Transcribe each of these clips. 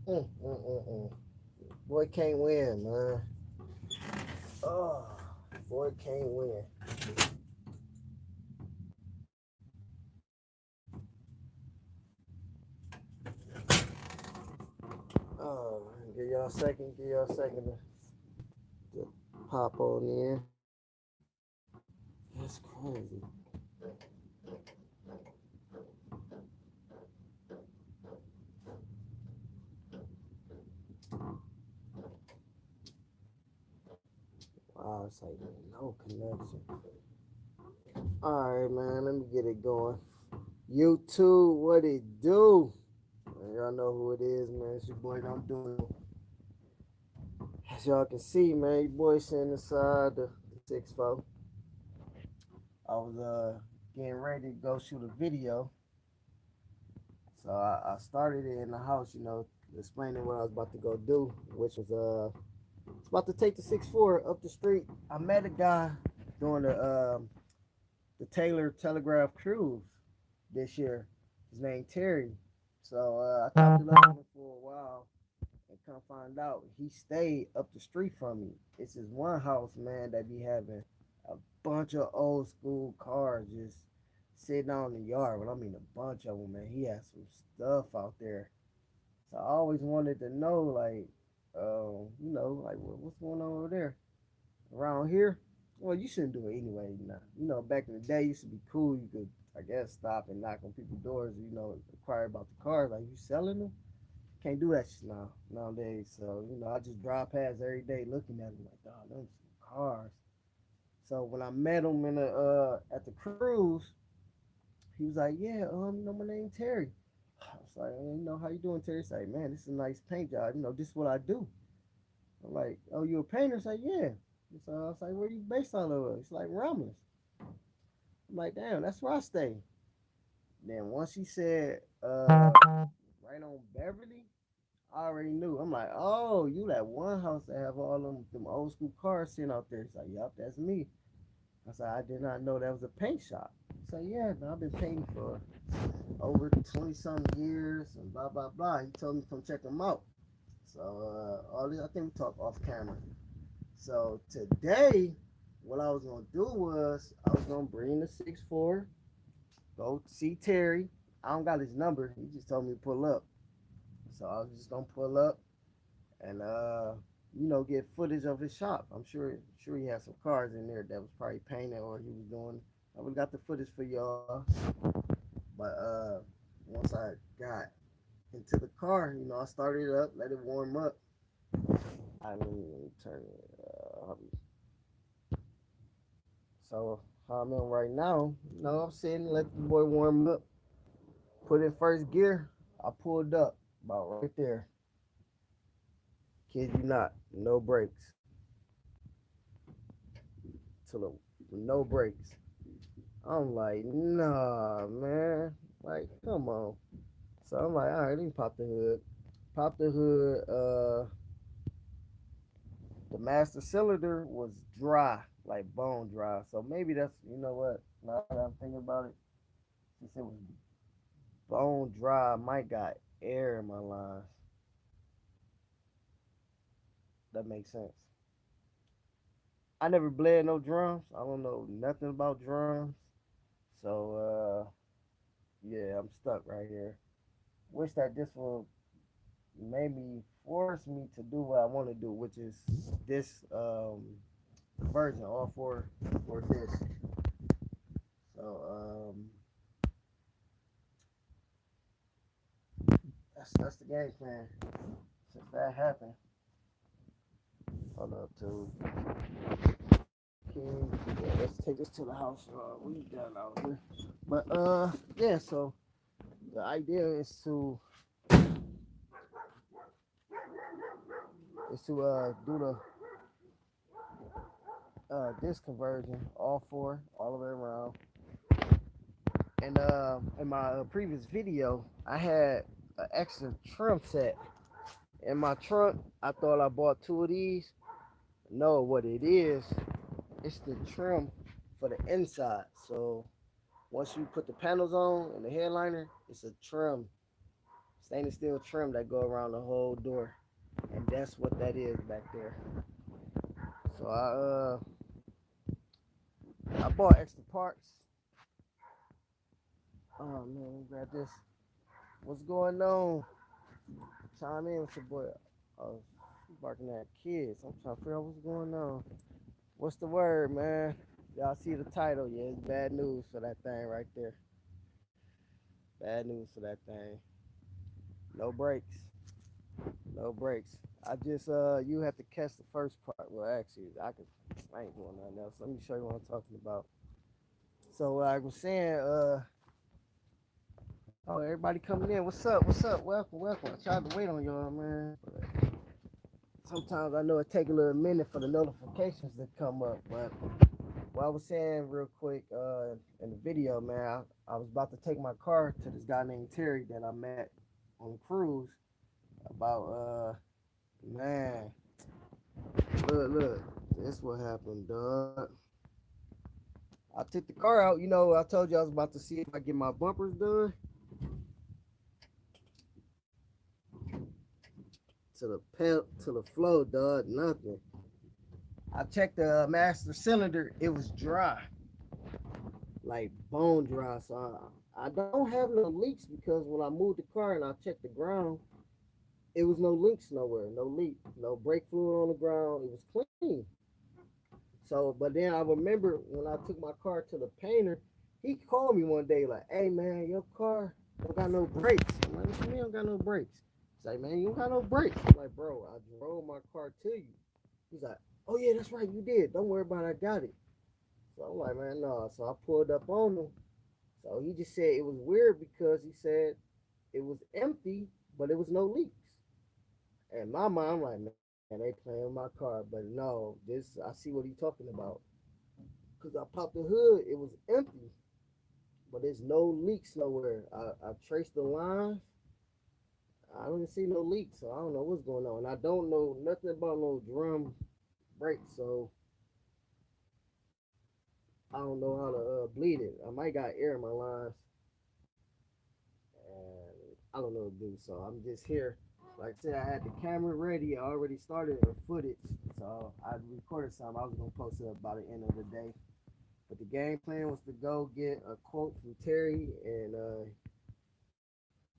Mm, mm, mm, mm. Boy can't win, man. Oh, boy can't win. Oh, give y'all a second to pop on in. That's crazy. Wow, it's like no connection. All right, man, let me get it going. YouTube, what it do? Man, y'all know who it is, man. It's your boy. I'm doing. As y'all can see, man, your boy sitting inside the 6'4". I was getting ready to go shoot a video, so I started it in the house, explaining what I was about to go do, which was it's about to take the 6'4" up the street. I met a guy doing the Taylor Telegraph cruise this year. His name Terry. So I talked to him for a while and come find out he stayed up the street from me. It's this one house, man, that be having a bunch of old school cars just sitting out in the yard. Well, I mean a bunch of them, man. He has some stuff out there. So I always wanted to know, like, like what's going on over there around here. Well, you shouldn't do it anyway. Back in the day, it used to be cool. You could, I guess, stop and knock on people's doors. Inquire about the cars. Like, you selling them? Can't do that shit nowadays. So I just drive past every day looking at them like, dog, them some cars. So when I met him in the at the cruise, he was like, yeah, my name Terry. I was like, how you doing, Terry? He's like, man, this is a nice paint job. This is what I do. I'm like, oh, you a painter? He's like, yeah. So I was like, where you based out of? It's like Romulus. I'm like, damn, that's where I stay. Then once he said, right on Beverly, I already knew. I'm like, oh, you that one house that have all them old school cars sitting out there. He's like, yup, that's me. I said, I did not know that was a paint shop. He said, yeah, no, I've been painting for over 20 some years and blah, blah, blah. He told me to come check him out. So, all this, I think we talked off camera. So, today, what I was going to do was I was going to bring the 6'4", go see Terry. I don't got his number. He just told me to pull up. So, I was just going to pull up and get footage of his shop. I'm sure he had some cars in there that was probably painted or he was doing. I would got the footage for y'all, but once I got into the car, I started it up, let it warm up. I mean, turn it. So how I'm in right now, I'm sitting, let the boy warm up, put in first gear. I pulled up about right there. Kid you not, no brakes. To no brakes. I'm like, nah, man. Like, come on. So I'm like, all right, let me pop the hood. Pop the hood. The master cylinder was dry, like bone dry. So maybe that's, what? Now that I'm thinking about it, since it was bone dry, I might got air in my lines. That makes sense. I never bled no drums. I don't know nothing about drums. So yeah, I'm stuck right here. Wish that this will maybe force me to do what I want to do, which is this version, all for this. So that's the game plan. Since that happened, hold up to King. Yeah, let's take this to the house. We done out here, but yeah. So the idea is to do the disc conversion, all four, all the way around. And in my previous video, I had an extra trim set in my trunk. I thought I bought two of these. No, what it is, it's the trim for the inside. So once you put the panels on and the headliner, it's a trim stainless steel trim that go around the whole door, and that's what that is back there. So I bought extra parts. Oh man, let me grab this. What's going on? Chime in with your boy. Oh, she barking at kids. I'm trying to figure out what's going on. What's the word, man? Y'all see the title? Yeah, it's bad news for that thing right there. Bad news for that thing. No brakes. No brakes. I just you have to catch the first part. Well, actually, I ain't doing nothing else. Let me show you what I'm talking about. So like I was saying, oh, everybody coming in. What's up? What's up? Welcome, welcome. I tried to wait on y'all, man. But sometimes I know it take a little minute for the notifications to come up. But what I was saying real quick in the video, man, I was about to take my car to this guy named Terry that I met on the cruise. About man, look, this what happened, dog. I took the car out. You know, I told you I was about to see if I get my bumpers done to the flow, dog. Nothing. I checked the master cylinder. It was dry, like bone dry. So I don't have no leaks because when I moved the car and I checked the ground, it was no leaks nowhere, no leak, no brake fluid on the ground. It was clean. So, but then I remember when I took my car to the painter, he called me one day like, "Hey man, your car don't got no brakes." I'm like, "What you mean don't got no brakes?" He's like, "Man, you don't got no brakes." I'm like, "Bro, I drove my car to you." He's like, "Oh yeah, that's right, you did. Don't worry about it, I got it." So I'm like, "Man, no." So I pulled up on him. So he just said it was weird because he said it was empty, but it was no leaks. And my mind, I'm like, man, they playing with my car. But no, this I see what he's talking about. Cause I popped the hood, it was empty, but there's no leaks nowhere. I traced the lines. I don't see no leaks, so I don't know what's going on. I don't know nothing about no drum brakes, so I don't know how to bleed it. I might got air in my lines, and I don't know what to do. So I'm just here. Like I said, I had the camera ready. I already started the footage, so I recorded some. I was gonna post it up by the end of the day. But the game plan was to go get a quote from Terry and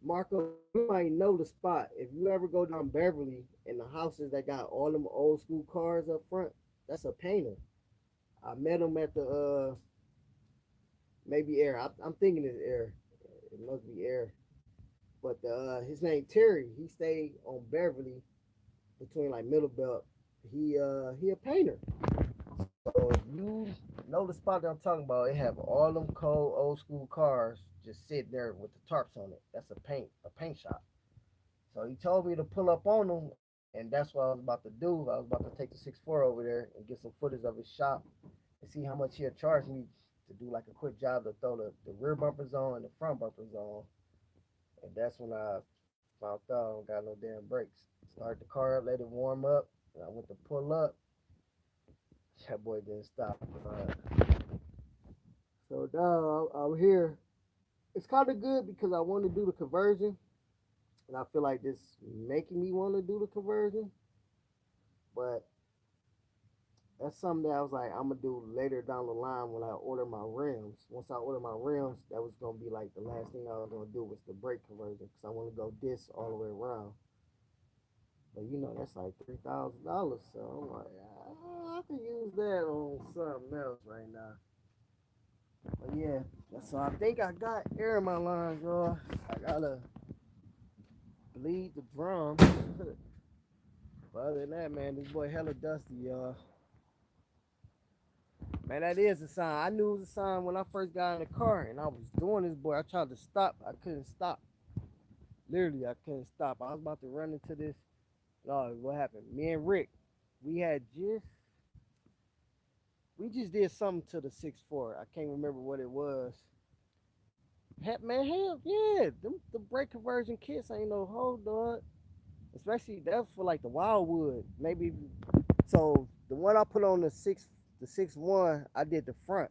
Marco. You might know the spot. If you ever go down Beverly and the houses that got all them old school cars up front, that's a painter. I met him at the maybe Air. I'm thinking it's Air. It must be Air. But his name Terry. He stayed on Beverly between like Middle Belt. He a painter. So if you know the spot that I'm talking about, it have all them cold old school cars just sitting there with the tarps on it. That's a paint shop. So he told me to pull up on him, and that's what I was about to do. I was about to take the 6'4" over there and get some footage of his shop and see how much he'll charge me to do like a quick job to throw the rear bumpers on and the front bumpers on. And that's when I found out I don't got no damn brakes. Start the car up, let it warm up, and I went to pull up. That boy didn't stop. So now I'm here. It's kind of good because I want to do the conversion, and I feel like this making me want to do the conversion. But that's something that I was like, I'm gonna do later down the line when I order my rims. Once I order my rims, that was gonna be like the last thing I was gonna do was the brake conversion because I want to go disc all the way around. But you know that's like $3,000, so I'm like, I can use that on something else right now. But yeah, so I think I got air in my lines, y'all. I gotta bleed the drum. But other than that, man, this boy hella dusty, y'all. Man, that is a sign. I knew it was a sign when I first got in the car and I was doing this, boy. I tried to stop. I couldn't stop. Literally, I couldn't stop. I was about to run into this. No, what happened? Me and Rick, we had just we just did something to the 6'4". I can't remember what it was. Man, hell yeah. The brake conversion kits ain't no hold on. Especially that's for like the Wildwood. Maybe so the one I put on the 6'1", I did the front.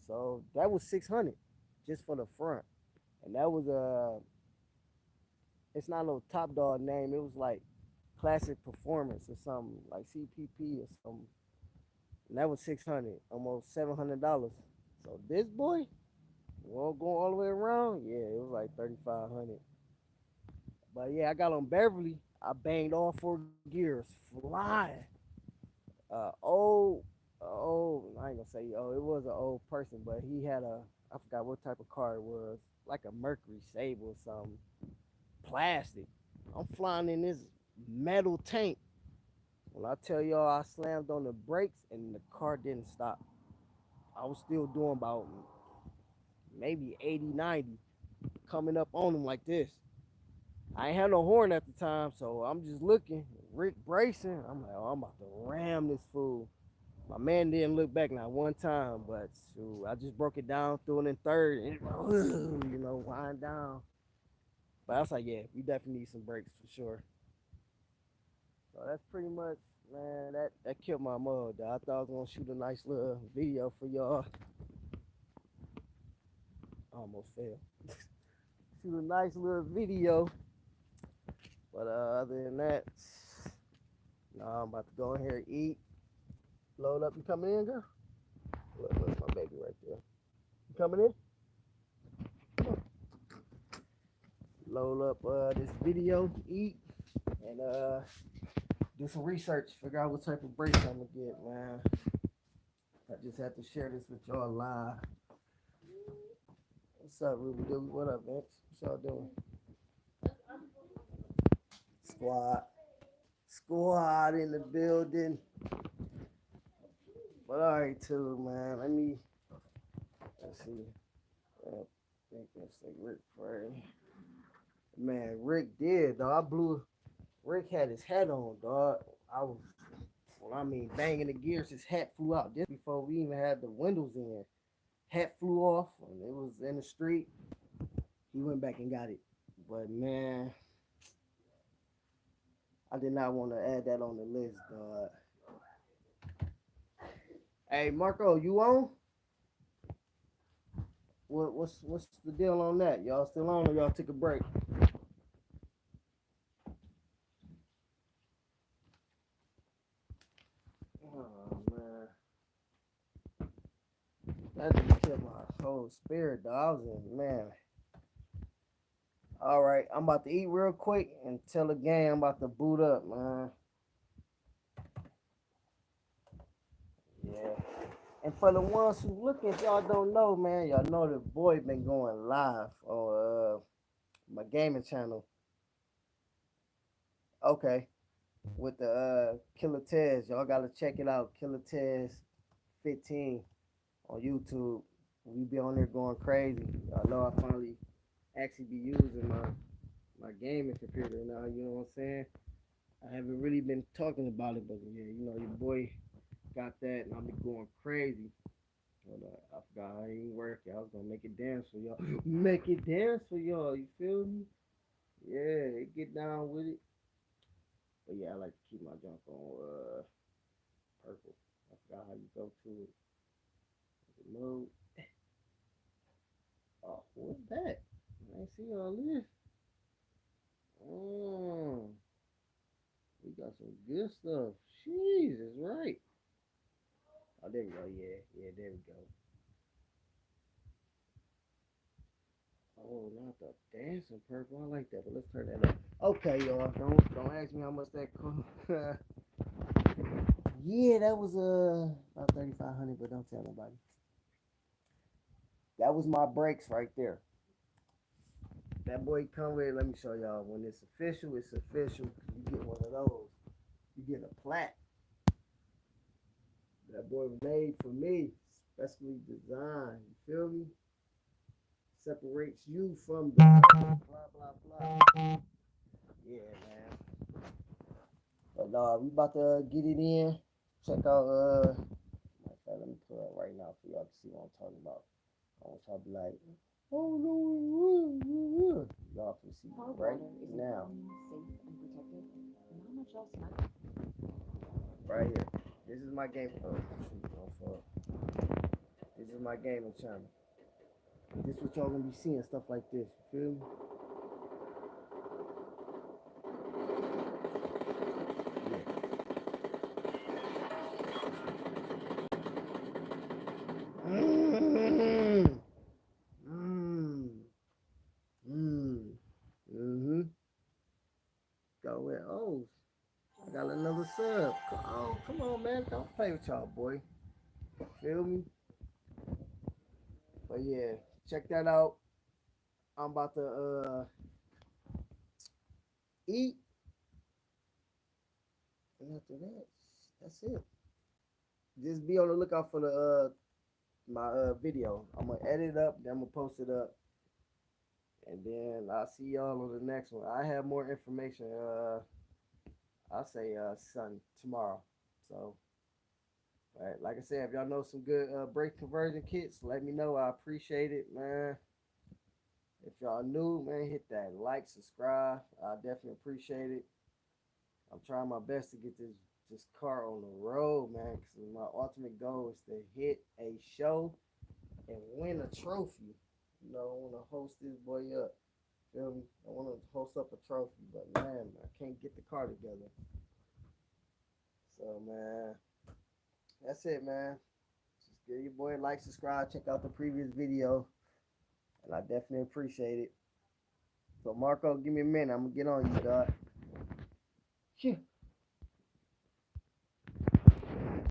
So that was 600 just for the front. And that was It's not no Top Dog name. It was like Classic Performance or something like CPP or something. And that was 600, almost $700. So this boy, won't go all the way around. Yeah, it was like 3,500. But yeah, I got on Beverly. I banged all four gears, flying. Old, old. I ain't gonna say oh, it was an old person, but he had a. I forgot what type of car it was, like a Mercury Sable or something, plastic. I'm flying in this metal tank. When I tell y'all, I slammed on the brakes and the car didn't stop. I was still doing about maybe 80, 90, coming up on him like this. I ain't had no horn at the time, so I'm just looking. Rick bracing. I'm like, oh, I'm about to ram this fool. My man didn't look back not one time, but shoot, I just broke it down, threw it in third, and wind down. But I was like, yeah, we definitely need some brakes for sure. So that's pretty much, man, that killed my mug, though. I thought I was gonna shoot a nice little video for y'all. I almost failed. Shoot a nice little video. But other than that, no, I'm about to go in here and eat. Load up. You coming in, girl? Look, my baby right there. You coming in? Load up this video, eat, and do some research. Figure out what type of brakes I'm gonna get, man. I just had to share this with y'all live. What's up, Ruby Doo? What up, Vince? What y'all doing? Squad. Squad in the building. But all right, too, man. Let's see. I think that's like Rick Frey. Man, Rick did, dog. Rick had his hat on, dog. Banging the gears, his hat flew out just before we even had the windows in. Hat flew off, and it was in the street. He went back and got it. But man, I did not want to add that on the list, dog. Hey, Marco, you on? What's the deal on that? Y'all still on or y'all took a break? Oh man, that just killed my whole spirit, dog. I was in, man. All right, I'm about to eat real quick and tell the gang I'm about to boot up, man. Yeah. And for the ones who looking, if y'all don't know, man, y'all know the boy been going live on my gaming channel. Okay, with the Killer Tez, y'all gotta check it out. Killer Tez 15 on YouTube. We be on there going crazy. Y'all know I finally actually be using my gaming computer now. You know what I'm saying? I haven't really been talking about it, but yeah, your boy got that, and I be going crazy. Hold on, I forgot how it work. I was gonna make it dance for y'all. Make it dance for y'all. You feel me? Yeah, get down with it. But yeah, I like to keep my junk on purple. I forgot how you go to it. Mode. Oh, what's that? I see all this. Oh, we got some good stuff. Jesus, right. Oh, there we go. Yeah, yeah, there we go. Oh, not the dancing purple. I like that, but let's turn that up. Okay, y'all. Don't ask me how much that cost. Yeah, that was about 3,500, but don't tell nobody. That was my brakes right there. That boy come with. Let me show y'all. When it's official, it's official. You get one of those. You get a plaque. That boy was made for me, specially designed. You feel me? Separates you from the blah blah blah. Yeah, man. But no, we about to get it in. Check out let me pull up right now for y'all to see what I'm talking about. I want y'all to be like, oh no, y'all can see right now. Right here. This is my game. This is my gaming channel. This is what y'all gonna be seeing, stuff like this. You feel me? Oh, I got another sub. Come on, man. Don't play with y'all, boy. Feel me? But yeah, check that out. I'm about to eat, and after that, that's it. Just be on the lookout for the my video. I'm gonna edit it up, then I'm gonna post it up, and then I'll see y'all on the next one. I have more information. I'll say Sun tomorrow. So, right, like I said, if y'all know some good brake conversion kits, let me know. I appreciate it, man. If y'all new, man, hit that like, subscribe. I definitely appreciate it. I'm trying my best to get this car on the road, man. Cause my ultimate goal is to hit a show and win a trophy. You know, I want to host this boy up. Feel me? I want to host up a trophy, but man, I can't get the car together. So man, that's it, man. Just give your boy a like, subscribe, check out the previous video, and I definitely appreciate it. So Marco, give me a minute. I'm gonna get on you, dog. Phew.